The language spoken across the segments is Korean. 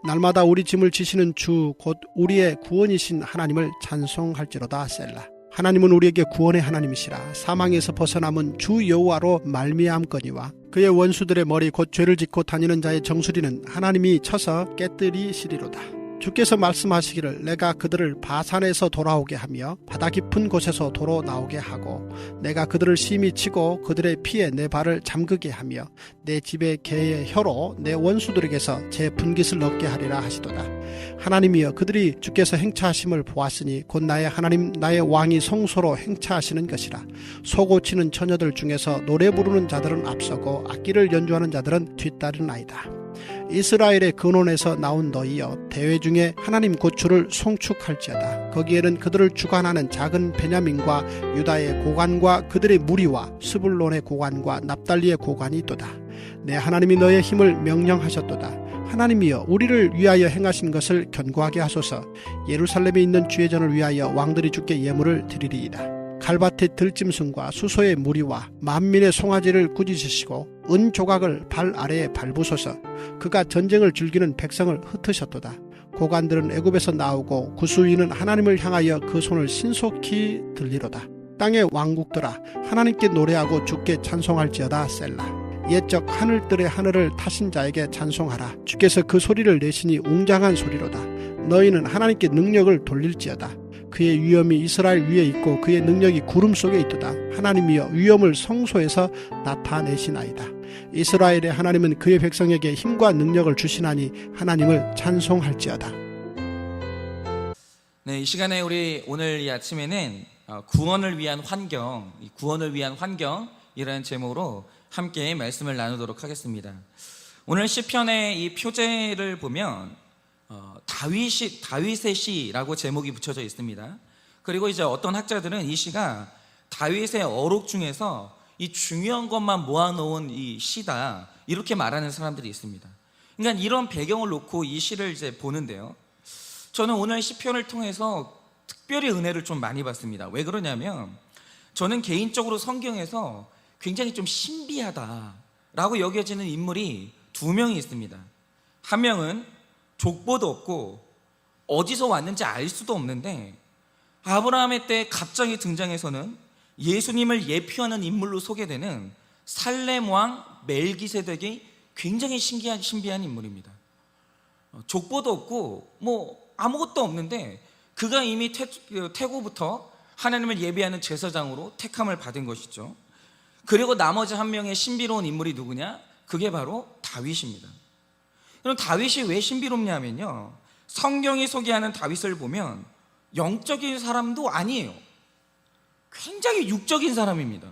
날마다 우리 짐을 지시는 주 곧 우리의 구원이신 하나님을 찬송할지로다. 셀라. 하나님은 우리에게 구원의 하나님이시라. 사망에서 벗어남은 주 여호와로 말미암거니와 그의 원수들의 머리 곧 죄를 짓고 다니는 자의 정수리는 하나님이 쳐서 깨뜨리시리로다. 주께서 말씀하시기를 내가 그들을 바산에서 돌아오게 하며 바다 깊은 곳에서 도로 나오게 하고 내가 그들을 심히 치고 그들의 피에 내 발을 잠그게 하며 내 집의 개의 혀로 내 원수들에게서 제 분깃을 얻게 하리라 하시도다. 하나님이여 그들이 주께서 행차하심을 보았으니 곧 나의 하나님 나의 왕이 성소로 행차하시는 것이라. 소고치는 처녀들 중에서 노래 부르는 자들은 앞서고 악기를 연주하는 자들은 뒤따르나이다. 이스라엘의 근원에서 나온 너희여 대회 중에 하나님 고추를 송축할지어다. 거기에는 그들을 주관하는 작은 베냐민과 유다의 고관과 그들의 무리와 스불론의 고관과 납달리의 고관이 있도다. 내 하나님이 너의 힘을 명령하셨도다. 하나님이여 우리를 위하여 행하신 것을 견고하게 하소서. 예루살렘에 있는 주의 전을 위하여 왕들이 주께 예물을 드리리이다. 갈밭의 들짐승과 수소의 무리와 만민의 송아지를 꾸짖으시고 은 조각을 발 아래에 밟으소서. 그가 전쟁을 즐기는 백성을 흩으셨도다. 고관들은 애굽에서 나오고 구수인은 하나님을 향하여 그 손을 신속히 들리로다. 땅의 왕국들아 하나님께 노래하고 주께 찬송할지어다. 셀라. 옛적 하늘들의 하늘을 타신 자에게 찬송하라. 주께서 그 소리를 내시니 웅장한 소리로다. 너희는 하나님께 능력을 돌릴지어다. 그의 위엄이 이스라엘 위에 있고 그의 능력이 구름 속에 있도다. 하나님이여 위엄을 성소에서 나타내시나이다. 이스라엘의 하나님은 그의 백성에게 힘과 능력을 주시나니 하나님을 찬송할지어다. 네, 이 시간에 우리 오늘 이 아침에는 구원을 위한 환경, 구원을 위한 환경이라는 제목으로 함께 말씀을 나누도록 하겠습니다. 오늘 시편의 이 표제를 보면 다윗의 시라고 제목이 붙여져 있습니다. 그리고 이제 어떤 학자들은 이 시가 다윗의 어록 중에서 이 중요한 것만 모아놓은 이 시다 이렇게 말하는 사람들이 있습니다. 그러니까 이런 배경을 놓고 이 시를 이제 보는데요. 저는 오늘 시편을 통해서 특별히 은혜를 좀 많이 받습니다. 왜 그러냐면 저는 개인적으로 성경에서 굉장히 좀 신비하다라고 여겨지는 인물이 두 명이 있습니다. 한 명은 족보도 없고 어디서 왔는지 알 수도 없는데 아브라함의 때 갑자기 등장해서는 예수님을 예표하는 인물로 소개되는 살렘 왕 멜기세덱이 굉장히 신비한 인물입니다. 족보도 없고 뭐 아무것도 없는데 그가 이미 태고부터 하나님을 예배하는 제사장으로 택함을 받은 것이죠. 그리고 나머지 한 명의 신비로운 인물이 누구냐? 그게 바로 다윗입니다. 그럼 다윗이 왜 신비롭냐면요, 성경이 소개하는 다윗을 보면 영적인 사람도 아니에요. 굉장히 육적인 사람입니다.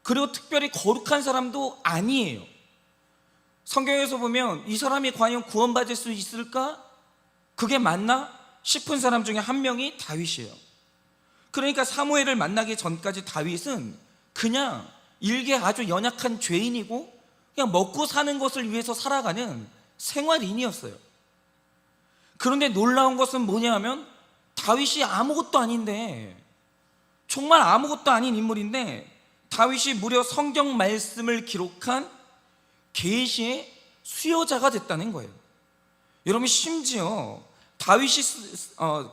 그리고 특별히 거룩한 사람도 아니에요. 성경에서 보면 이 사람이 과연 구원받을 수 있을까? 그게 맞나? 싶은 사람 중에 한 명이 다윗이에요. 그러니까 사무엘을 만나기 전까지 다윗은 그냥 일개 아주 연약한 죄인이고 그냥 먹고 사는 것을 위해서 살아가는 생활인이었어요. 그런데 놀라운 것은 뭐냐 하면 다윗이 아무것도 아닌데, 정말 아무것도 아닌 인물인데 다윗이 무려 성경 말씀을 기록한 계시의 수요자가 됐다는 거예요. 여러분, 심지어 다윗이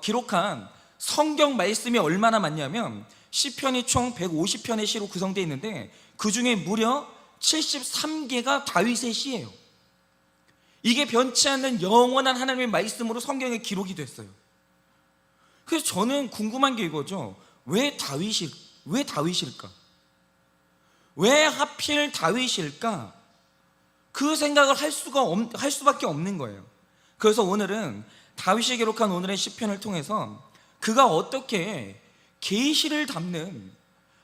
기록한 성경 말씀이 얼마나 많냐면 시편이 총 150편의 시로 구성되어 있는데 그 중에 무려 73개가 다윗의 시예요. 이게 변치 않는 영원한 하나님의 말씀으로 성경에 기록이 됐어요. 그래서 저는 궁금한 게 이거죠. 왜 다윗일까? 왜 하필 다윗일까? 그 생각을 할 수밖에 없는 거예요. 그래서 오늘은 다윗이 기록한 오늘의 시편을 통해서 그가 어떻게 계시를 담는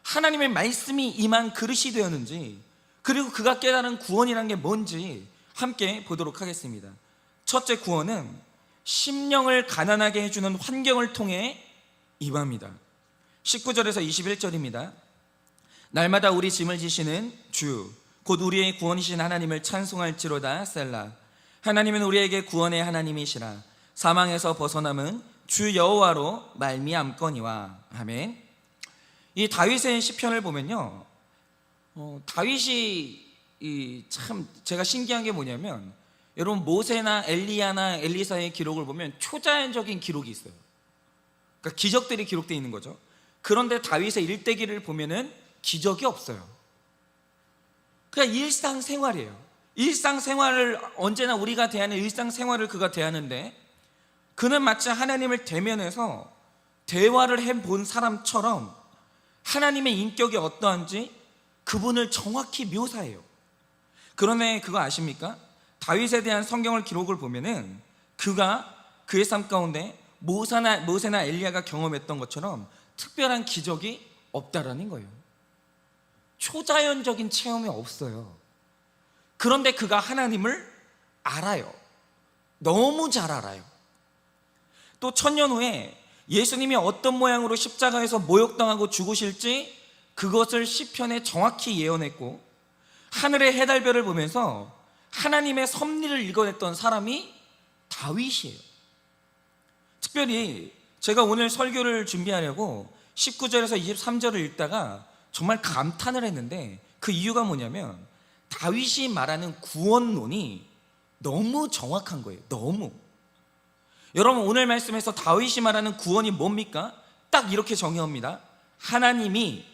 하나님의 말씀이 임한 그릇이 되었는지, 그리고 그가 깨달은 구원이란 게 뭔지 함께 보도록 하겠습니다. 첫째 구원은 심령을 가난하게 해주는 환경을 통해 임합니다. 19절에서 21절입니다. 날마다 우리 짐을 지시는 주 곧 우리의 구원이신 하나님을 찬송할지로다. 셀라. 하나님은 우리에게 구원의 하나님이시라. 사망에서 벗어남은 주 여호와로 말미암거니와. 아멘. 이 다윗의 시편을 보면요, 다윗이 참 제가 신기한 게 뭐냐면 여러분 모세나 엘리야나 엘리사의 기록을 보면 초자연적인 기록이 있어요. 그러니까 기적들이 기록되어 있는 거죠. 그런데 다윗의 일대기를 보면은 기적이 없어요. 그냥 일상생활이에요. 일상생활을 언제나 우리가 대하는 일상생활을 그가 대하는데, 그는 마치 하나님을 대면해서 대화를 해본 사람처럼 하나님의 인격이 어떠한지 그분을 정확히 묘사해요. 그런데 그거 아십니까? 다윗에 대한 성경을 기록을 보면은 그가 그의 삶 가운데 모세나 엘리야가 경험했던 것처럼 특별한 기적이 없다라는 거예요. 초자연적인 체험이 없어요. 그런데 그가 하나님을 알아요. 너무 잘 알아요. 또 천년 후에 예수님이 어떤 모양으로 십자가에서 모욕당하고 죽으실지 그것을 시편에 정확히 예언했고, 하늘의 해달별을 보면서 하나님의 섭리를 읽어냈던 사람이 다윗이에요. 특별히 제가 오늘 설교를 준비하려고 19절에서 23절을 읽다가 정말 감탄을 했는데, 그 이유가 뭐냐면 다윗이 말하는 구원론이 너무 정확한 거예요. 너무. 여러분, 오늘 말씀에서 다윗이 말하는 구원이 뭡니까? 딱 이렇게 정의합니다. 하나님이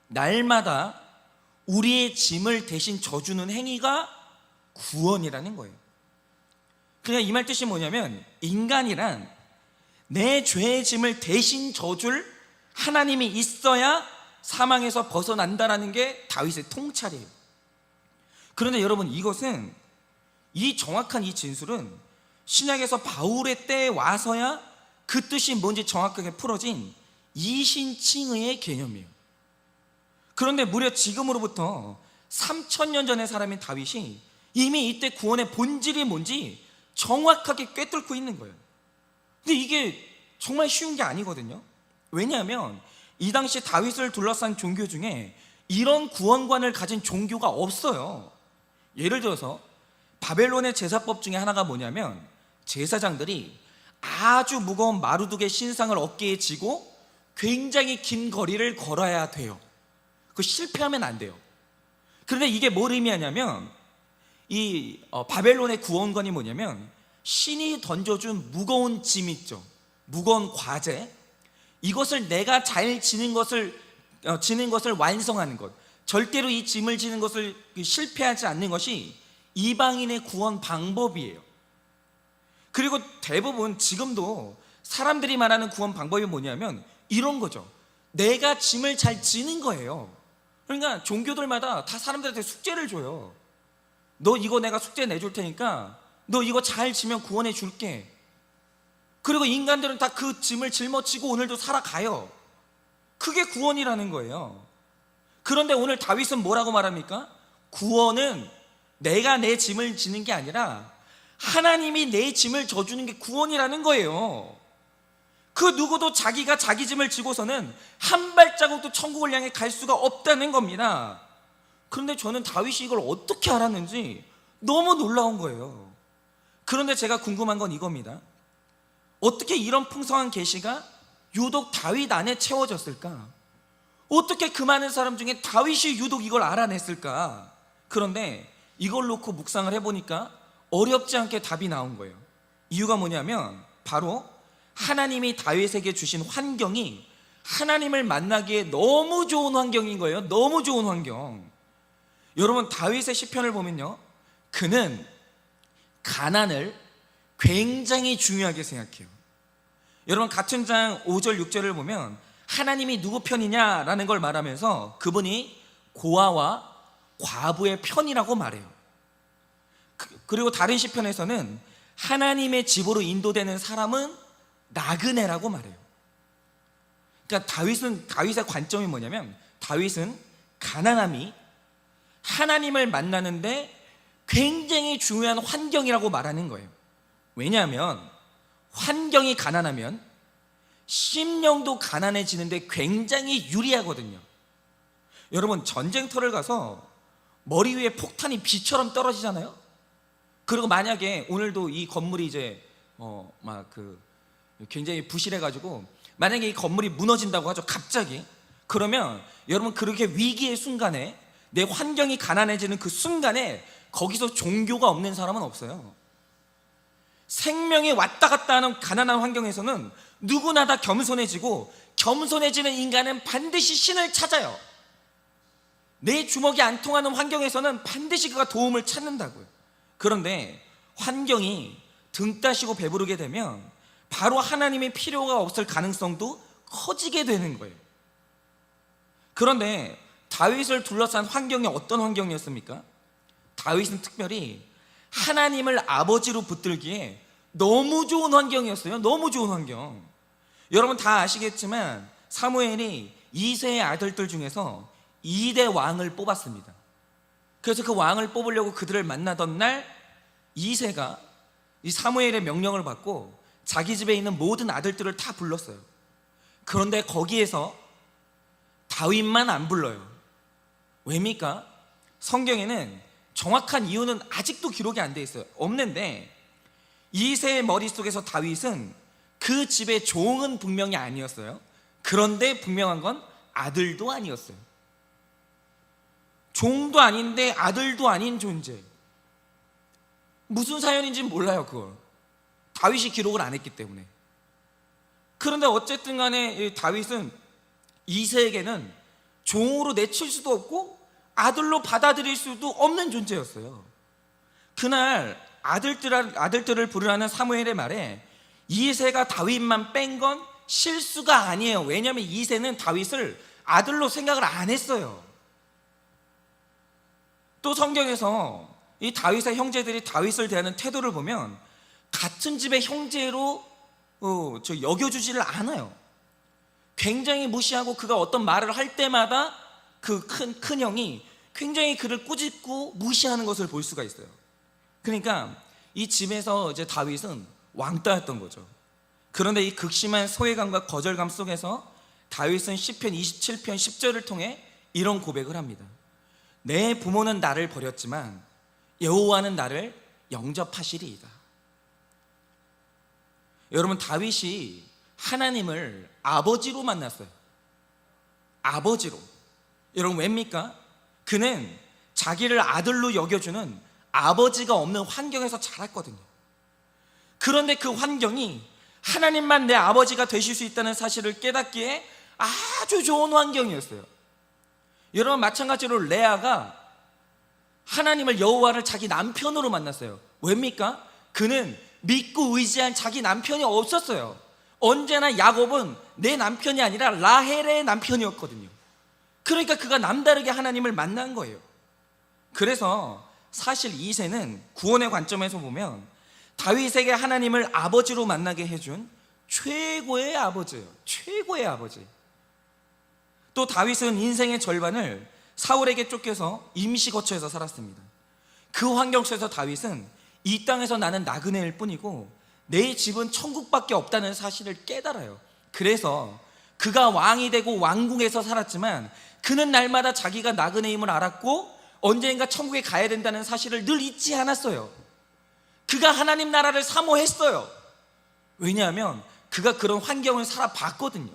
날마다 우리의 짐을 대신 져주는 행위가 구원이라는 거예요. 그냥 이 말 뜻이 뭐냐면, 인간이란 내 죄의 짐을 대신 져줄 하나님이 있어야 사망에서 벗어난다라는 게 다윗의 통찰이에요. 그런데 여러분, 이것은, 이 정확한 이 진술은 신약에서 바울의 때에 와서야 그 뜻이 뭔지 정확하게 풀어진 이신칭의의 개념이에요. 그런데 무려 지금으로부터 3000년 전의 사람인 다윗이 이미 이때 구원의 본질이 뭔지 정확하게 꿰뚫고 있는 거예요. 근데 이게 정말 쉬운 게 아니거든요. 왜냐하면 이 당시 다윗을 둘러싼 종교 중에 이런 구원관을 가진 종교가 없어요. 예를 들어서 바벨론의 제사법 중에 하나가 뭐냐면, 제사장들이 아주 무거운 마루두개 신상을 어깨에 지고 굉장히 긴 거리를 걸어야 돼요. 그 실패하면 안 돼요. 그런데 이게 뭘 의미하냐면, 이 바벨론의 구원관이 뭐냐면, 신이 던져준 무거운 짐 있죠. 무거운 과제, 이것을 내가 잘 지는 것을 완성하는 것, 절대로 이 짐을 지는 것을 실패하지 않는 것이 이방인의 구원 방법이에요. 그리고 대부분 지금도 사람들이 말하는 구원 방법이 뭐냐면 이런 거죠. 내가 짐을 잘 지는 거예요. 그러니까 종교들마다 다 사람들한테 숙제를 줘요. 너 이거 내가 숙제 내줄 테니까 너 이거 잘 지면 구원해 줄게. 그리고 인간들은 다 그 짐을 짊어지고 오늘도 살아가요. 그게 구원이라는 거예요. 그런데 오늘 다윗은 뭐라고 말합니까? 구원은 내가 내 짐을 지는 게 아니라 하나님이 내 짐을 져주는 게 구원이라는 거예요. 그 누구도 자기가 자기 짐을 지고서는 한 발자국도 천국을 향해 갈 수가 없다는 겁니다. 그런데 저는 다윗이 이걸 어떻게 알았는지 너무 놀라운 거예요. 그런데 제가 궁금한 건 이겁니다. 어떻게 이런 풍성한 계시가 유독 다윗 안에 채워졌을까? 어떻게 그 많은 사람 중에 다윗이 유독 이걸 알아냈을까? 그런데 이걸 놓고 묵상을 해보니까 어렵지 않게 답이 나온 거예요. 이유가 뭐냐면 바로 하나님이 다윗에게 주신 환경이 하나님을 만나기에 너무 좋은 환경인 거예요. 너무 좋은 환경. 여러분, 다윗의 시편을 보면요, 그는 가난을 굉장히 중요하게 생각해요. 여러분, 같은 장 5절 6절을 보면 하나님이 누구 편이냐라는 걸 말하면서 그분이 고아와 과부의 편이라고 말해요. 그리고 다른 시편에서는 하나님의 집으로 인도되는 사람은 나그네라고 말해요. 그러니까 다윗의 관점이 뭐냐면, 다윗은 가난함이 하나님을 만나는데 굉장히 중요한 환경이라고 말하는 거예요. 왜냐하면 환경이 가난하면 심령도 가난해지는데 굉장히 유리하거든요. 여러분, 전쟁터를 가서 머리 위에 폭탄이 비처럼 떨어지잖아요. 그리고 만약에 오늘도 이 건물이 이제 굉장히 부실해가지고 만약에 이 건물이 무너진다고 하죠, 갑자기. 그러면 여러분, 그렇게 위기의 순간에, 내 환경이 가난해지는 그 순간에 거기서 종교가 없는 사람은 없어요. 생명이 왔다 갔다 하는 가난한 환경에서는 누구나 다 겸손해지고, 겸손해지는 인간은 반드시 신을 찾아요. 내 주먹이 안 통하는 환경에서는 반드시 그가 도움을 찾는다고요. 그런데 환경이 등 따시고 배부르게 되면 바로 하나님의 필요가 없을 가능성도 커지게 되는 거예요. 그런데 다윗을 둘러싼 환경이 어떤 환경이었습니까? 다윗은 특별히 하나님을 아버지로 붙들기에 너무 좋은 환경이었어요. 너무 좋은 환경. 여러분 다 아시겠지만 사무엘이 이새의 아들들 중에서 2대 왕을 뽑았습니다. 그래서 그 왕을 뽑으려고 그들을 만나던 날 이새가 이 사무엘의 명령을 받고 자기 집에 있는 모든 아들들을 다 불렀어요. 그런데 거기에서 다윗만 안 불러요. 왜입니까? 성경에는 정확한 이유는 아직도 기록이 안 돼 있어요. 없는데 이새의 머릿속에서 다윗은 그 집의 종은 분명히 아니었어요. 그런데 분명한 건 아들도 아니었어요. 종도 아닌데 아들도 아닌 존재. 무슨 사연인지는 몰라요. 그걸 다윗이 기록을 안 했기 때문에. 그런데 어쨌든 간에 다윗은 이새에게는 종으로 내칠 수도 없고 아들로 받아들일 수도 없는 존재였어요. 그날 아들들을 부르라는 사무엘의 말에 이새가 다윗만 뺀 건 실수가 아니에요. 왜냐하면 이새는 다윗을 아들로 생각을 안 했어요. 또 성경에서 이 다윗의 형제들이 다윗을 대하는 태도를 보면 같은 집의 형제로 여겨주지를 않아요. 굉장히 무시하고 그가 어떤 말을 할 때마다 그 큰 형이 굉장히 그를 꾸짖고 무시하는 것을 볼 수가 있어요. 그러니까 이 집에서 이제 다윗은 왕따였던 거죠. 그런데 이 극심한 소외감과 거절감 속에서 다윗은 시편 27편 10절을 통해 이런 고백을 합니다. 내 부모는 나를 버렸지만 여호와는 나를 영접하시리이다. 여러분 다윗이 하나님을 아버지로 만났어요. 아버지로. 여러분 왜입니까? 그는 자기를 아들로 여겨주는 아버지가 없는 환경에서 자랐거든요. 그런데 그 환경이 하나님만 내 아버지가 되실 수 있다는 사실을 깨닫기에 아주 좋은 환경이었어요. 여러분 마찬가지로 레아가 하나님을 여호와를 자기 남편으로 만났어요. 왜입니까? 그는 믿고 의지한 자기 남편이 없었어요. 언제나 야곱은 내 남편이 아니라 라헬의 남편이었거든요. 그러니까 그가 남다르게 하나님을 만난 거예요. 그래서 사실 이새는 구원의 관점에서 보면 다윗에게 하나님을 아버지로 만나게 해준 최고의 아버지예요. 최고의 아버지. 또 다윗은 인생의 절반을 사울에게 쫓겨서 임시 거처에서 살았습니다. 그 환경 속에서 다윗은 이 땅에서 나는 나그네일 뿐이고 내 집은 천국밖에 없다는 사실을 깨달아요. 그래서 그가 왕이 되고 왕궁에서 살았지만 그는 날마다 자기가 나그네임을 알았고 언젠가 천국에 가야 된다는 사실을 늘 잊지 않았어요. 그가 하나님 나라를 사모했어요. 왜냐하면 그가 그런 환경을 살아봤거든요.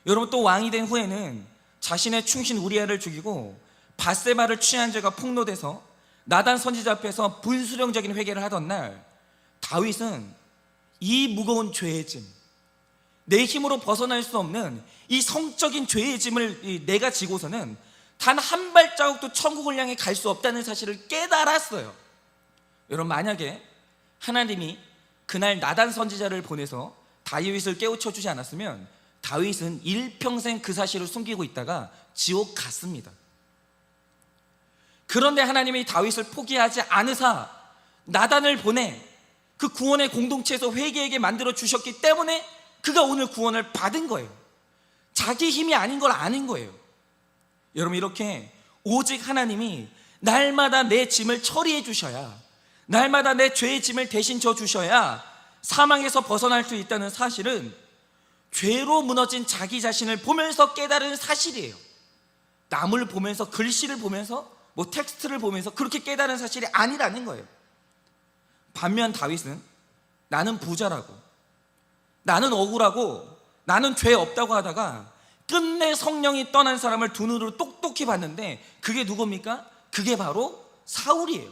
여러분 또 왕이 된 후에는 자신의 충신 우리아를 죽이고 밧세바를 취한 죄가 폭로돼서 나단 선지자 앞에서 분수령적인 회개를 하던 날 다윗은 이 무거운 죄의 짐, 내 힘으로 벗어날 수 없는 이 성적인 죄의 짐을 내가 지고서는 단 한 발자국도 천국을 향해 갈 수 없다는 사실을 깨달았어요. 여러분 만약에 하나님이 그날 나단 선지자를 보내서 다윗을 깨우쳐 주지 않았으면 다윗은 일평생 그 사실을 숨기고 있다가 지옥 갔습니다. 그런데 하나님이 다윗을 포기하지 않으사 나단을 보내 그 구원의 공동체에서 회개하게 만들어 주셨기 때문에 그가 오늘 구원을 받은 거예요. 자기 힘이 아닌 걸 아는 거예요. 여러분 이렇게 오직 하나님이 날마다 내 짐을 처리해 주셔야, 날마다 내 죄의 짐을 대신 져 주셔야 사망에서 벗어날 수 있다는 사실은 죄로 무너진 자기 자신을 보면서 깨달은 사실이에요. 남을 보면서, 글씨를 보면서, 텍스트를 보면서 그렇게 깨달은 사실이 아니라는 거예요. 반면 다윗은 나는 부자라고, 나는 억울하고, 나는 죄 없다고 하다가 끝내 성령이 떠난 사람을 두 눈으로 똑똑히 봤는데 그게 누굽니까? 그게 바로 사울이에요.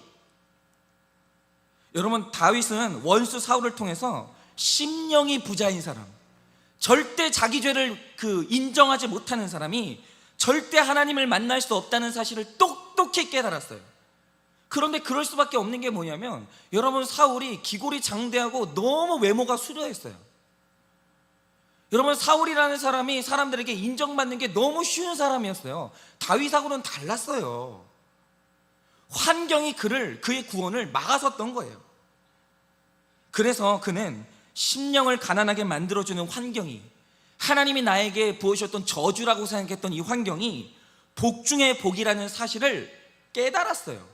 여러분, 다윗은 원수 사울을 통해서 심령이 부자인 사람, 절대 자기 죄를 인정하지 못하는 사람이 절대 하나님을 만날 수 없다는 사실을 똑똑히 깨달았어요. 그런데 그럴 수밖에 없는 게 뭐냐면, 여러분, 사울이 기골이 장대하고 너무 외모가 수려했어요. 여러분, 사울이라는 사람이 사람들에게 인정받는 게 너무 쉬운 사람이었어요. 다윗하고는 달랐어요. 환경이 그의 구원을 막아섰던 거예요. 그래서 그는 심령을 가난하게 만들어주는 환경이, 하나님이 나에게 부으셨던 저주라고 생각했던 이 환경이 복 중의 복이라는 사실을 깨달았어요.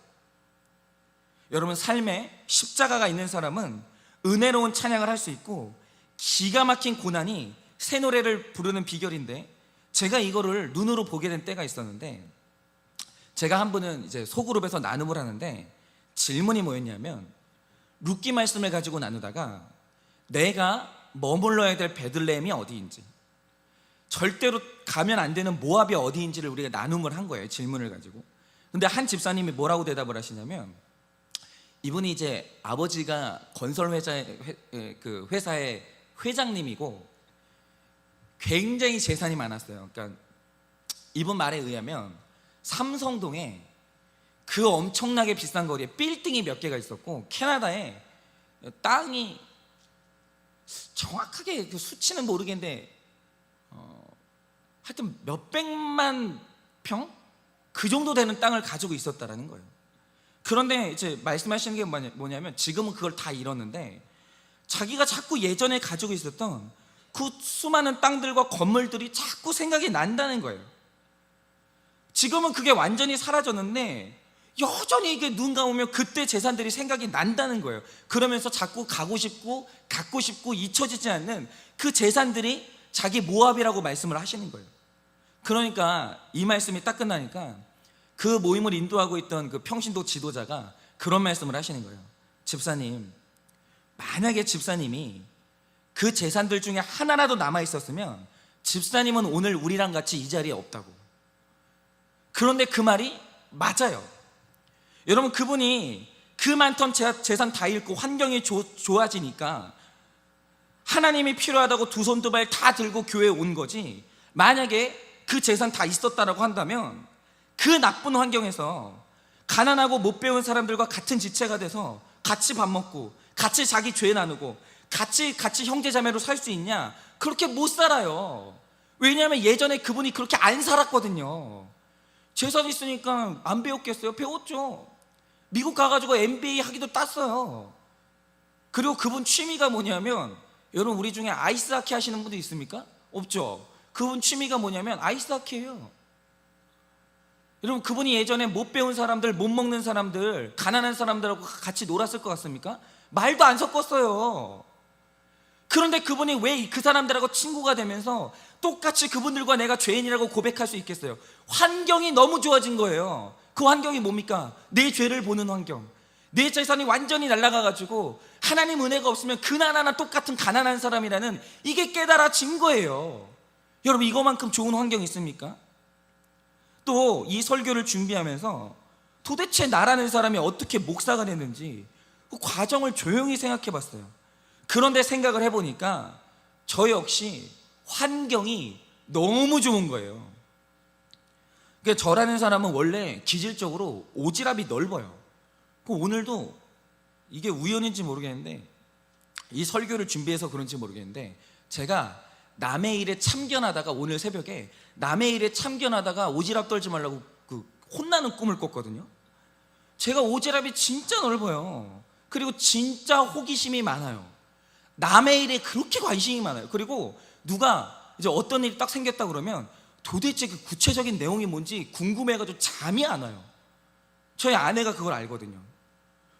여러분, 삶에 십자가가 있는 사람은 은혜로운 찬양을 할 수 있고, 기가 막힌 고난이 새 노래를 부르는 비결인데, 제가 이거를 눈으로 보게 된 때가 있었는데, 제가 한 분은 이제 소그룹에서 나눔을 하는데 질문이 뭐였냐면, 룻기 말씀을 가지고 나누다가 내가 머물러야 될 베들레헴이 어디인지, 절대로 가면 안 되는 모압이 어디인지를 우리가 나눔을 한 거예요, 질문을 가지고. 근데 한 집사님이 뭐라고 대답을 하시냐면, 이분이 이제 아버지가 건설 회사의 회장님이고 굉장히 재산이 많았어요. 그러니까 이분 말에 의하면 삼성동에 그 엄청나게 비싼 거리에 빌딩이 몇 개가 있었고, 캐나다에 땅이 정확하게 그 수치는 모르겠는데 하여튼 몇백만 평? 그 정도 되는 땅을 가지고 있었다라는 거예요. 그런데 이제 말씀하시는 게 뭐냐면, 지금은 그걸 다 잃었는데 자기가 자꾸 예전에 가지고 있었던 그 수많은 땅들과 건물들이 자꾸 생각이 난다는 거예요. 지금은 그게 완전히 사라졌는데 여전히 이게 눈 감으면 그때 재산들이 생각이 난다는 거예요. 그러면서 자꾸 가고 싶고 갖고 싶고 잊혀지지 않는 그 재산들이 자기 모압이라고 말씀을 하시는 거예요. 그러니까 이 말씀이 딱 끝나니까 그 모임을 인도하고 있던 그 평신도 지도자가 그런 말씀을 하시는 거예요. 집사님, 만약에 집사님이 그 재산들 중에 하나라도 남아 있었으면 집사님은 오늘 우리랑 같이 이 자리에 없다고. 그런데 그 말이 맞아요. 여러분, 그분이 그 많던 재산 다 잃고 환경이 좋아지니까 하나님이 필요하다고 두 손 두 발 다 들고 교회에 온 거지, 만약에 그 재산 다 있었다라고 한다면 그 나쁜 환경에서 가난하고 못 배운 사람들과 같은 지체가 돼서 같이 밥 먹고 같이 자기 죄 나누고 같이 형제 자매로 살 수 있냐? 그렇게 못 살아요. 왜냐하면 예전에 그분이 그렇게 안 살았거든요. 재산 있으니까 안 배웠겠어요? 배웠죠. 미국 가가지고 MBA 학위도 땄어요. 그리고 그분 취미가 뭐냐면, 여러분, 우리 중에 아이스하키 하시는 분도 있습니까? 없죠. 그분 취미가 뭐냐면 아이스하키예요. 여러분, 그분이 예전에 못 배운 사람들, 못 먹는 사람들, 가난한 사람들하고 같이 놀았을 것 같습니까? 말도 안 섞었어요. 그런데 그분이 왜 그 사람들하고 친구가 되면서 똑같이 그분들과 내가 죄인이라고 고백할 수 있겠어요? 환경이 너무 좋아진 거예요. 그 환경이 뭡니까? 내 죄를 보는 환경. 내 재산이 완전히 날아가가지고 하나님 은혜가 없으면 그나나 똑같은 가난한 사람이라는 이게 깨달아진 거예요. 여러분, 이거만큼 좋은 환경이 있습니까? 또 이 설교를 준비하면서 도대체 나라는 사람이 어떻게 목사가 됐는지 그 과정을 조용히 생각해 봤어요. 그런데 생각을 해보니까 저 역시 환경이 너무 좋은 거예요. 그러니까 저라는 사람은 원래 기질적으로 오지랖이 넓어요. 오늘도 이게 우연인지 모르겠는데, 이 설교를 준비해서 그런지 모르겠는데, 제가 남의 일에 참견하다가 오늘 새벽에 남의 일에 참견하다가 오지랖 떨지 말라고 혼나는 꿈을 꿨거든요. 제가 오지랖이 진짜 넓어요. 그리고 진짜 호기심이 많아요. 남의 일에 그렇게 관심이 많아요. 그리고 누가 이제 어떤 일이 딱 생겼다 그러면 도대체 그 구체적인 내용이 뭔지 궁금해가지고 잠이 안 와요. 저희 아내가 그걸 알거든요.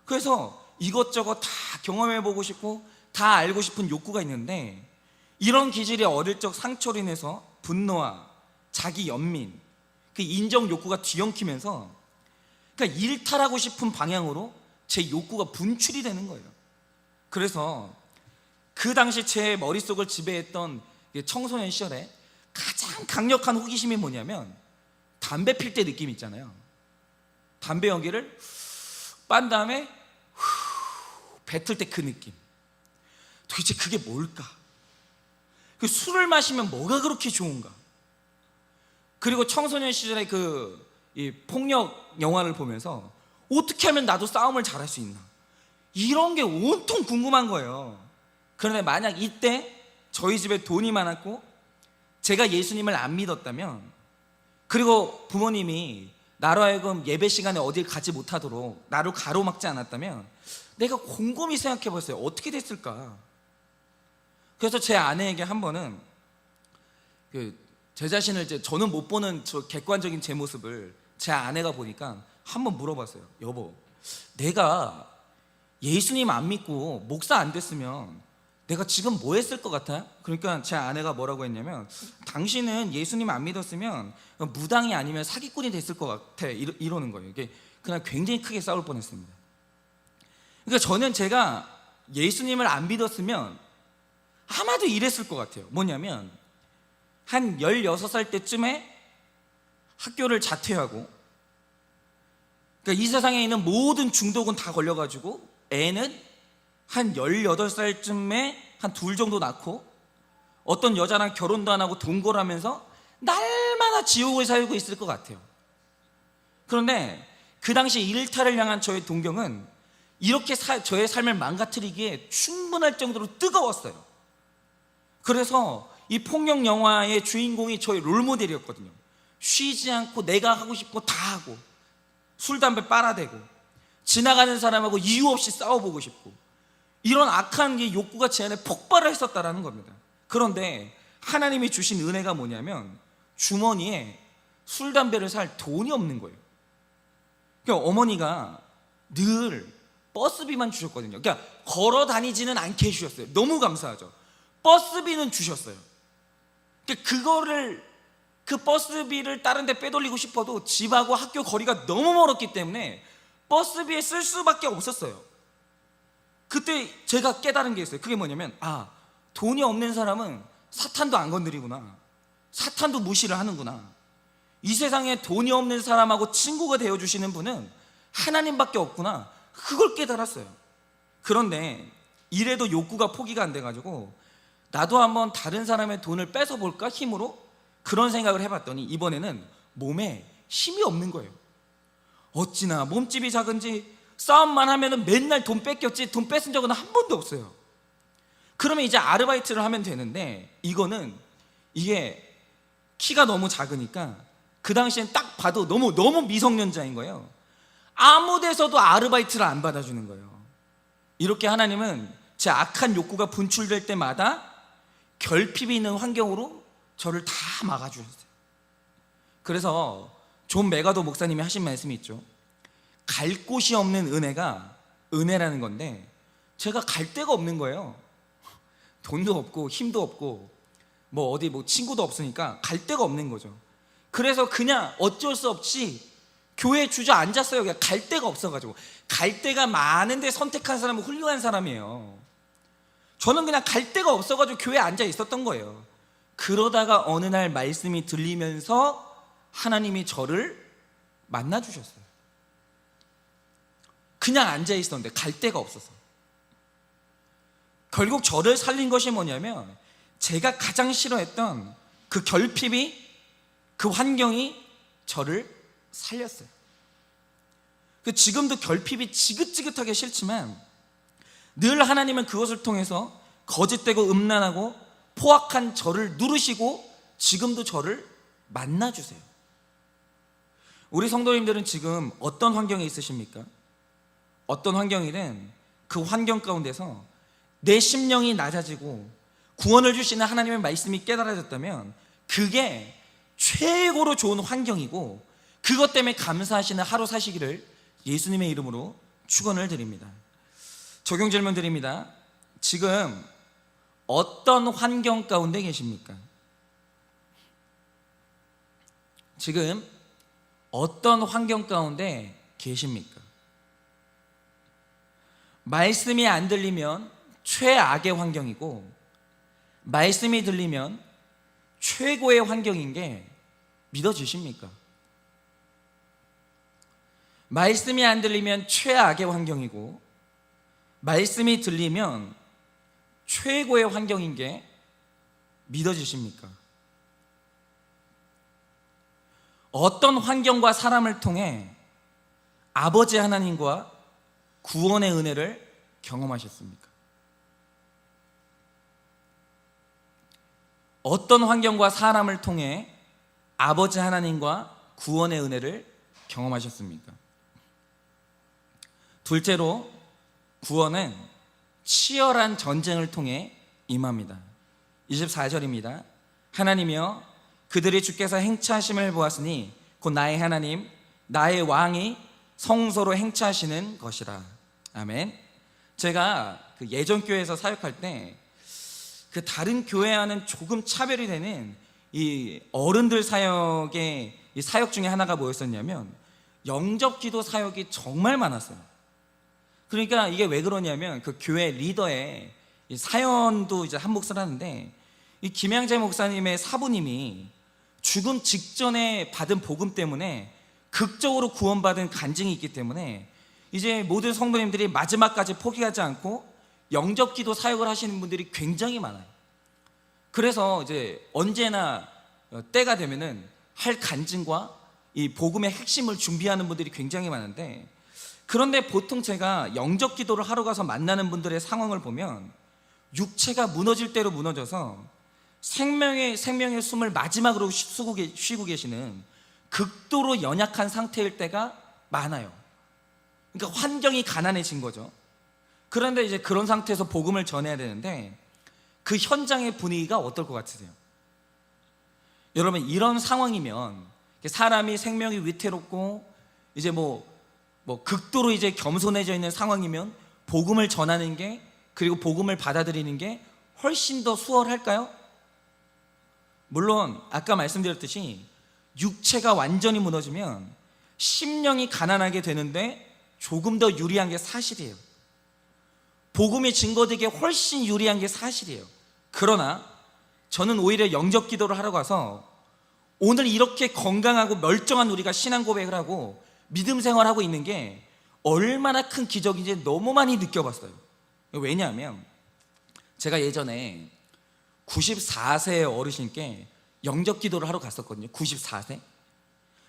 그래서 이것저것 다 경험해보고 싶고 다 알고 싶은 욕구가 있는데, 이런 기질이 어릴 적 상처로 인해서 분노와 자기 연민, 그 인정 욕구가 뒤엉키면서 그러니까 일탈하고 싶은 방향으로 제 욕구가 분출이 되는 거예요. 그래서 그 당시 제 머릿속을 지배했던 청소년 시절에 가장 강력한 호기심이 뭐냐면, 담배 필 때 느낌 있잖아요. 담배 연기를 빤 다음에 뱉을 때 그 느낌, 도대체 그게 뭘까? 그 술을 마시면 뭐가 그렇게 좋은가? 그리고 청소년 시절에 이 폭력 영화를 보면서 어떻게 하면 나도 싸움을 잘할 수 있나, 이런 게 온통 궁금한 거예요. 그런데 만약 이때 저희 집에 돈이 많았고 제가 예수님을 안 믿었다면, 그리고 부모님이 나로 하여금 예배 시간에 어딜 가지 못하도록 나를 가로막지 않았다면 내가 곰곰이 생각해 봤어요. 어떻게 됐을까? 그래서 제 아내에게 한 번은 제 자신을 이제 저는 못 보는 저 객관적인 제 모습을 제 아내가 보니까 한번 물어봤어요. 여보, 내가 예수님 안 믿고 목사 안 됐으면 내가 지금 뭐 했을 것 같아? 그러니까 제 아내가 뭐라고 했냐면, 당신은 예수님 안 믿었으면 무당이 아니면 사기꾼이 됐을 것 같아, 이러는 거예요. 이게 그냥 굉장히 크게 싸울 뻔했습니다. 그러니까 저는 제가 예수님을 안 믿었으면 아마도 이랬을 것 같아요. 뭐냐면 한 16살 때쯤에 학교를 자퇴하고, 그러니까 이 세상에 있는 모든 중독은 다 걸려가지고 애는 한 18살쯤에 한 둘 정도 낳고 어떤 여자랑 결혼도 안 하고 동거하면서 날마다 지옥을 살고 있을 것 같아요. 그런데 그 당시 일타를 향한 저의 동경은 이렇게 저의 삶을 망가뜨리기에 충분할 정도로 뜨거웠어요. 그래서 이 폭력 영화의 주인공이 저의 롤모델이었거든요. 쉬지 않고 내가 하고 싶은 거 다 하고, 술, 담배 빨아대고, 지나가는 사람하고 이유 없이 싸워보고 싶고, 이런 악한 욕구가 제 안에 폭발을 했었다라는 겁니다. 그런데 하나님이 주신 은혜가 뭐냐면 주머니에 술, 담배를 살 돈이 없는 거예요. 그러니까 어머니가 늘 버스비만 주셨거든요. 그러니까 걸어 다니지는 않게 해주셨어요. 너무 감사하죠. 버스비는 주셨어요. 그러니까 그 버스비를 다른 데 빼돌리고 싶어도 집하고 학교 거리가 너무 멀었기 때문에 버스비에 쓸 수밖에 없었어요. 그때 제가 깨달은 게 있어요. 그게 뭐냐면, 돈이 없는 사람은 사탄도 안 건드리구나, 사탄도 무시를 하는구나. 이 세상에 돈이 없는 사람하고 친구가 되어주시는 분은 하나님밖에 없구나, 그걸 깨달았어요. 그런데 이래도 욕구가 포기가 안 돼가지고 나도 한번 다른 사람의 돈을 뺏어볼까, 힘으로 그런 생각을 해봤더니 이번에는 몸에 힘이 없는 거예요. 어찌나 몸집이 작은지 싸움만 하면은 맨날 돈 뺏겼지 돈 뺏은 적은 한 번도 없어요. 그러면 이제 아르바이트를 하면 되는데, 이게 키가 너무 작으니까 그 당시엔 딱 봐도 너무 미성년자인 거예요. 아무 데서도 아르바이트를 안 받아주는 거예요. 이렇게 하나님은 제 악한 욕구가 분출될 때마다 결핍이 있는 환경으로 저를 다 막아주셨어요. 그래서 존 메가도 목사님이 하신 말씀이 있죠. 갈 곳이 없는 은혜가 은혜라는 건데, 제가 갈 데가 없는 거예요. 돈도 없고 힘도 없고 어디 친구도 없으니까 갈 데가 없는 거죠. 그래서 그냥 어쩔 수 없이 교회에 주저앉았어요. 그냥 갈 데가 없어가지고. 갈 데가 많은데 선택한 사람은 훌륭한 사람이에요. 저는 그냥 갈 데가 없어가지고 교회에 앉아 있었던 거예요. 그러다가 어느 날 말씀이 들리면서 하나님이 저를 만나 주셨어요. 그냥 앉아 있었는데 갈 데가 없어서. 결국 저를 살린 것이 뭐냐면, 제가 가장 싫어했던 그 결핍이, 그 환경이 저를 살렸어요. 지금도 결핍이 지긋지긋하게 싫지만 늘 하나님은 그것을 통해서 거짓되고 음란하고 포악한 저를 누르시고 지금도 저를 만나주세요. 우리 성도님들은 지금 어떤 환경에 있으십니까? 어떤 환경이든 그 환경 가운데서 내 심령이 낮아지고 구원을 주시는 하나님의 말씀이 깨달아졌다면 그게 최고로 좋은 환경이고, 그것 때문에 감사하시는 하루 사시기를 예수님의 이름으로 축원을 드립니다. 적용 질문 드립니다. 지금 어떤 환경 가운데 계십니까? 지금 어떤 환경 가운데 계십니까? 말씀이 안 들리면 최악의 환경이고, 말씀이 들리면 최고의 환경인 게 믿어지십니까? 말씀이 안 들리면 최악의 환경이고, 말씀이 들리면 최고의 환경인 게 믿어지십니까? 어떤 환경과 사람을 통해 아버지 하나님과 구원의 은혜를 경험하셨습니까? 어떤 환경과 사람을 통해 아버지 하나님과 구원의 은혜를 경험하셨습니까? 둘째로, 구원은 치열한 전쟁을 통해 임합니다. 24절입니다. 하나님이여 그들이 주께서 행차하심을 보았으니 곧 나의 하나님 나의 왕이 성소로 행차하시는 것이라. 아멘. 제가 그 예전 교회에서 사역할 때 그 다른 교회와는 조금 차별이 되는 이 어른들 사역의 이 사역 중에 하나가 뭐였었냐면 영접기도 사역이 정말 많았어요. 그러니까 이게 왜 그러냐면 그 교회 리더의 이 사연도 이제 한 몫을 하는데, 이 김양재 목사님의 사부님이 죽음 직전에 받은 복음 때문에 극적으로 구원받은 간증이 있기 때문에 이제 모든 성도님들이 마지막까지 포기하지 않고 영접기도 사역을 하시는 분들이 굉장히 많아요. 그래서 이제 언제나 때가 되면은 할 간증과 이 복음의 핵심을 준비하는 분들이 굉장히 많은데, 그런데 보통 제가 영접기도를 하러 가서 만나는 분들의 상황을 보면 육체가 무너질 대로 무너져서 생명의 숨을 마지막으로 쉬고 계시는 극도로 연약한 상태일 때가 많아요. 그러니까 환경이 가난해진 거죠. 그런데 이제 그런 상태에서 복음을 전해야 되는데 그 현장의 분위기가 어떨 것 같으세요? 여러분, 이런 상황이면 사람이 생명이 위태롭고 이제 뭐 극도로 이제 겸손해져 있는 상황이면 복음을 전하는 게, 그리고 복음을 받아들이는 게 훨씬 더 수월할까요? 물론 아까 말씀드렸듯이 육체가 완전히 무너지면 심령이 가난하게 되는데 조금 더 유리한 게 사실이에요. 복음이 증거되기에 훨씬 유리한 게 사실이에요. 그러나 저는 오히려 영접 기도를 하러 가서 오늘 이렇게 건강하고 멀쩡한 우리가 신앙 고백을 하고 믿음 생활하고 있는 게 얼마나 큰 기적인지 너무 많이 느껴봤어요. 왜냐하면 제가 예전에 94세의 어르신께 영접 기도를 하러 갔었거든요. 94세.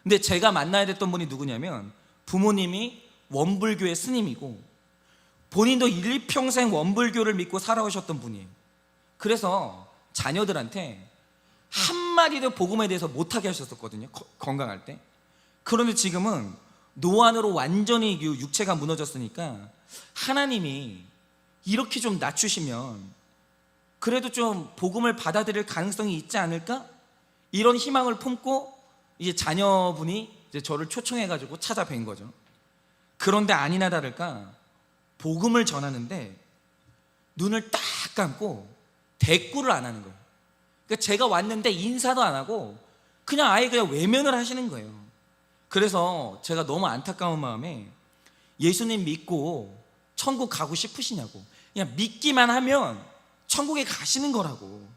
근데 제가 만나야 됐던 분이 누구냐면 부모님이 원불교의 스님이고 본인도 일평생 원불교를 믿고 살아오셨던 분이에요. 그래서 자녀들한테 한마디도 복음에 대해서 못하게 하셨었거든요. 건강할 때. 그런데 지금은 노안으로 완전히 육체가 무너졌으니까 하나님이 이렇게 좀 낮추시면 그래도 좀 복음을 받아들일 가능성이 있지 않을까? 이런 희망을 품고 이제 자녀분이 이제 저를 초청해가지고 찾아뵌 거죠. 그런데 아니나 다를까 복음을 전하는데 눈을 딱 감고 대꾸를 안 하는 거예요. 그러니까 제가 왔는데 인사도 안 하고 그냥 아예 그냥 외면을 하시는 거예요. 그래서 제가 너무 안타까운 마음에 예수님 믿고 천국 가고 싶으시냐고, 그냥 믿기만 하면 천국에 가시는 거라고,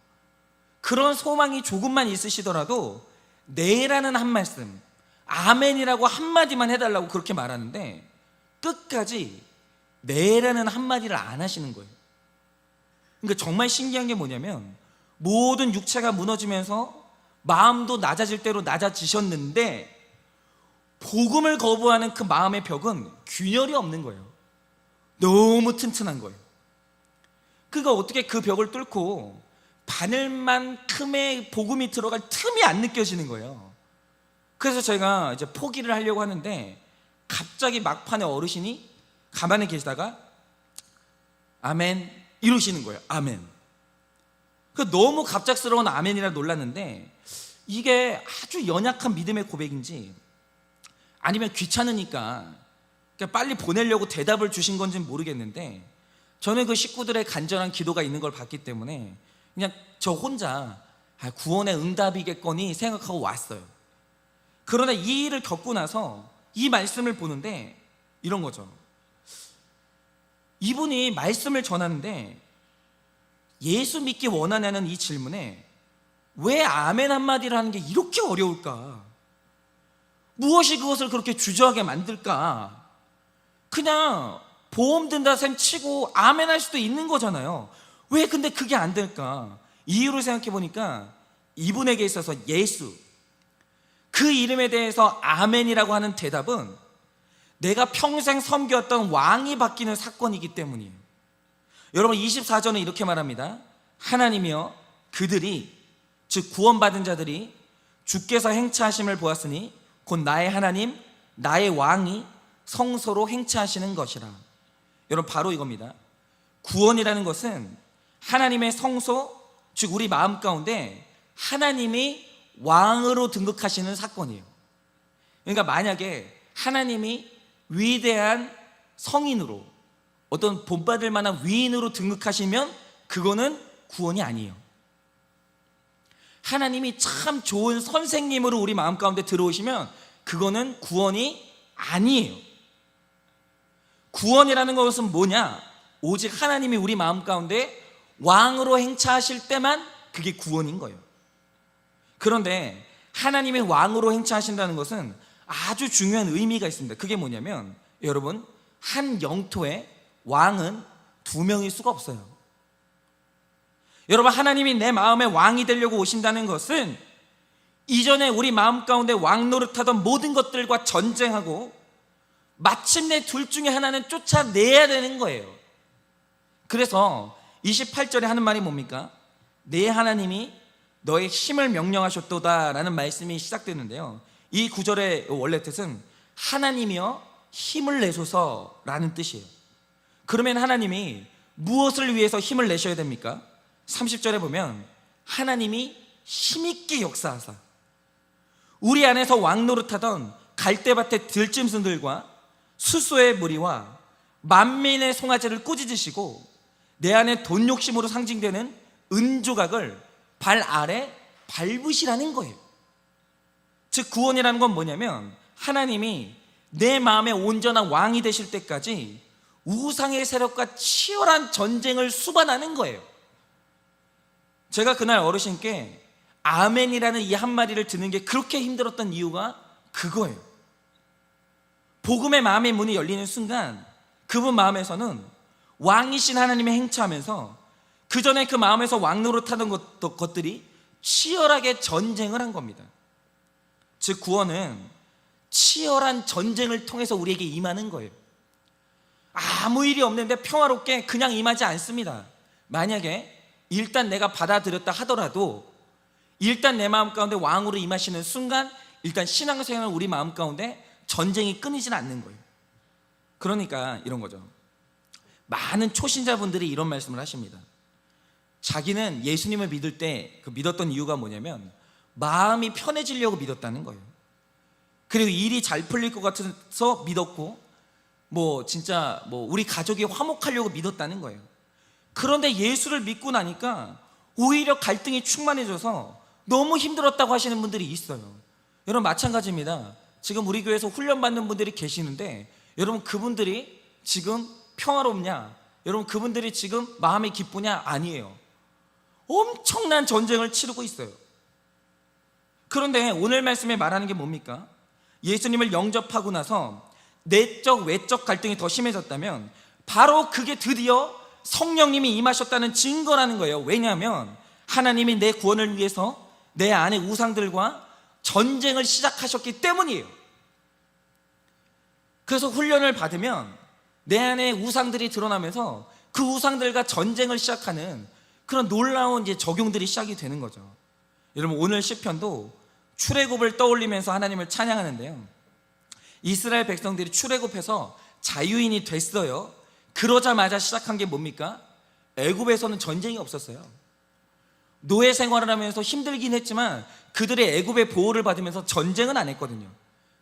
그런 소망이 조금만 있으시더라도 네라는 한 말씀, 아멘이라고 한마디만 해달라고 그렇게 말하는데 끝까지 네라는 한마디를 안 하시는 거예요. 그러니까 정말 신기한 게 뭐냐면 모든 육체가 무너지면서 마음도 낮아질 대로 낮아지셨는데 복음을 거부하는 그 마음의 벽은 균열이 없는 거예요. 너무 튼튼한 거예요. 그러니까 어떻게 그 벽을 뚫고 바늘만큼의 복음이 들어갈 틈이 안 느껴지는 거예요. 그래서 제가 이제 포기를 하려고 하는데 갑자기 막판에 어르신이 가만히 계시다가 아멘 이러시는 거예요. 아멘. 그 너무 갑작스러운 아멘이라 놀랐는데 이게 아주 연약한 믿음의 고백인지 아니면 귀찮으니까 빨리 보내려고 대답을 주신 건지는 모르겠는데 저는 그 식구들의 간절한 기도가 있는 걸 봤기 때문에 그냥 저 혼자 구원의 응답이겠거니 생각하고 왔어요. 그러나 이 일을 겪고 나서 이 말씀을 보는데 이런 거죠. 이분이 말씀을 전하는데 예수 믿기 원하냐는 이 질문에 왜 아멘 한마디를 하는 게 이렇게 어려울까? 무엇이 그것을 그렇게 주저하게 만들까? 그냥 보험 든다 셈 치고 아멘 할 수도 있는 거잖아요. 왜 근데 그게 안 될까? 이유를 생각해 보니까 이분에게 있어서 예수, 그 이름에 대해서 아멘이라고 하는 대답은 내가 평생 섬겼던 왕이 바뀌는 사건이기 때문이에요. 여러분 24절은 이렇게 말합니다. 하나님이여 그들이, 즉 구원받은 자들이 주께서 행차하심을 보았으니 곧 나의 하나님 나의 왕이 성소로 행차하시는 것이라. 여러분 바로 이겁니다. 구원이라는 것은 하나님의 성소, 즉 우리 마음 가운데 하나님이 왕으로 등극하시는 사건이에요. 그러니까 만약에 하나님이 위대한 성인으로, 어떤 본받을 만한 위인으로 등극하시면 그거는 구원이 아니에요. 하나님이 참 좋은 선생님으로 우리 마음 가운데 들어오시면 그거는 구원이 아니에요. 구원이라는 것은 뭐냐? 오직 하나님이 우리 마음 가운데 왕으로 행차하실 때만 그게 구원인 거예요. 그런데 하나님이 왕으로 행차하신다는 것은 아주 중요한 의미가 있습니다. 그게 뭐냐면 여러분, 한 영토에 왕은 두 명일 수가 없어요. 여러분, 하나님이 내 마음의 왕이 되려고 오신다는 것은 이전에 우리 마음 가운데 왕 노릇하던 모든 것들과 전쟁하고 마침내 둘 중에 하나는 쫓아내야 되는 거예요. 그래서 28절에 하는 말이 뭡니까? 내 하나님이 너의 힘을 명령하셨도다 라는 말씀이 시작되는데요, 이 구절의 원래 뜻은 하나님이여 힘을 내소서라는 뜻이에요. 그러면 하나님이 무엇을 위해서 힘을 내셔야 됩니까? 30절에 보면 하나님이 힘있게 역사하사 우리 안에서 왕노릇하던 갈대밭의 들짐승들과 수소의 무리와 만민의 송아지를 꾸짖으시고 내 안에 돈 욕심으로 상징되는 은조각을 발 아래 밟으시라는 거예요. 즉 구원이라는 건 뭐냐면 하나님이 내 마음의 온전한 왕이 되실 때까지 우상의 세력과 치열한 전쟁을 수반하는 거예요. 제가 그날 어르신께 아멘이라는 이 한마디를 듣는 게 그렇게 힘들었던 이유가 그거예요. 복음의 마음의 문이 열리는 순간 그분 마음에서는 왕이신 하나님의 행차하면서 그 전에 그 마음에서 왕 노릇하던 것들이 치열하게 전쟁을 한 겁니다. 즉 구원은 치열한 전쟁을 통해서 우리에게 임하는 거예요. 아무 일이 없는데 평화롭게 그냥 임하지 않습니다. 만약에 일단 내가 받아들였다 하더라도 일단 내 마음 가운데 왕으로 임하시는 순간 일단 신앙생활 우리 마음 가운데 전쟁이 끊이질 않는 거예요. 그러니까 이런 거죠. 많은 초신자분들이 이런 말씀을 하십니다. 자기는 예수님을 믿을 때 그 믿었던 이유가 뭐냐면 마음이 편해지려고 믿었다는 거예요. 그리고 일이 잘 풀릴 것 같아서 믿었고 진짜 우리 가족이 화목하려고 믿었다는 거예요. 그런데 예수를 믿고 나니까 오히려 갈등이 충만해져서 너무 힘들었다고 하시는 분들이 있어요. 여러분 마찬가지입니다. 지금 우리 교회에서 훈련받는 분들이 계시는데 여러분 그분들이 지금 평화롭냐? 여러분 그분들이 지금 마음이 기쁘냐? 아니에요. 엄청난 전쟁을 치르고 있어요. 그런데 오늘 말씀에 말하는 게 뭡니까? 예수님을 영접하고 나서 내적 외적 갈등이 더 심해졌다면 바로 그게 드디어 성령님이 임하셨다는 증거라는 거예요. 왜냐하면 하나님이 내 구원을 위해서 내 안의 우상들과 전쟁을 시작하셨기 때문이에요. 그래서 훈련을 받으면 내 안에 우상들이 드러나면서 그 우상들과 전쟁을 시작하는 그런 놀라운 이제 적용들이 시작이 되는 거죠. 여러분 오늘 시편도 출애굽을 떠올리면서 하나님을 찬양하는데요, 이스라엘 백성들이 출애굽해서 자유인이 됐어요. 그러자마자 시작한 게 뭡니까? 애굽에서는 전쟁이 없었어요. 노예 생활을 하면서 힘들긴 했지만 그들의 애굽의 보호를 받으면서 전쟁은 안 했거든요.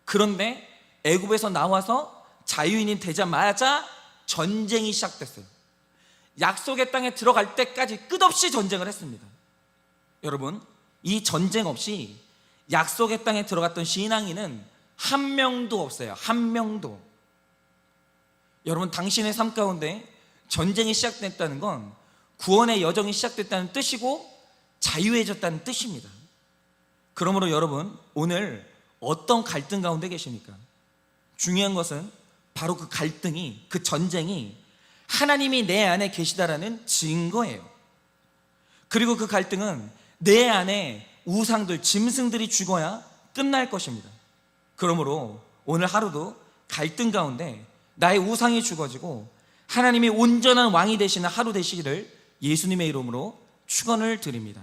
그런데 애굽에서 나와서 자유인이 되자마자 전쟁이 시작됐어요. 약속의 땅에 들어갈 때까지 끝없이 전쟁을 했습니다. 여러분 이 전쟁 없이 약속의 땅에 들어갔던 신앙인은 한 명도 없어요. 한 명도. 여러분 당신의 삶 가운데 전쟁이 시작됐다는 건 구원의 여정이 시작됐다는 뜻이고 자유해졌다는 뜻입니다. 그러므로 여러분 오늘 어떤 갈등 가운데 계십니까? 중요한 것은 바로 그 갈등이, 그 전쟁이 하나님이 내 안에 계시다라는 증거예요. 그리고 그 갈등은 내 안에 우상들, 짐승들이 죽어야 끝날 것입니다. 그러므로 오늘 하루도 갈등 가운데 나의 우상이 죽어지고 하나님이 온전한 왕이 되시는 하루 되시기를 예수님의 이름으로 축원을 드립니다.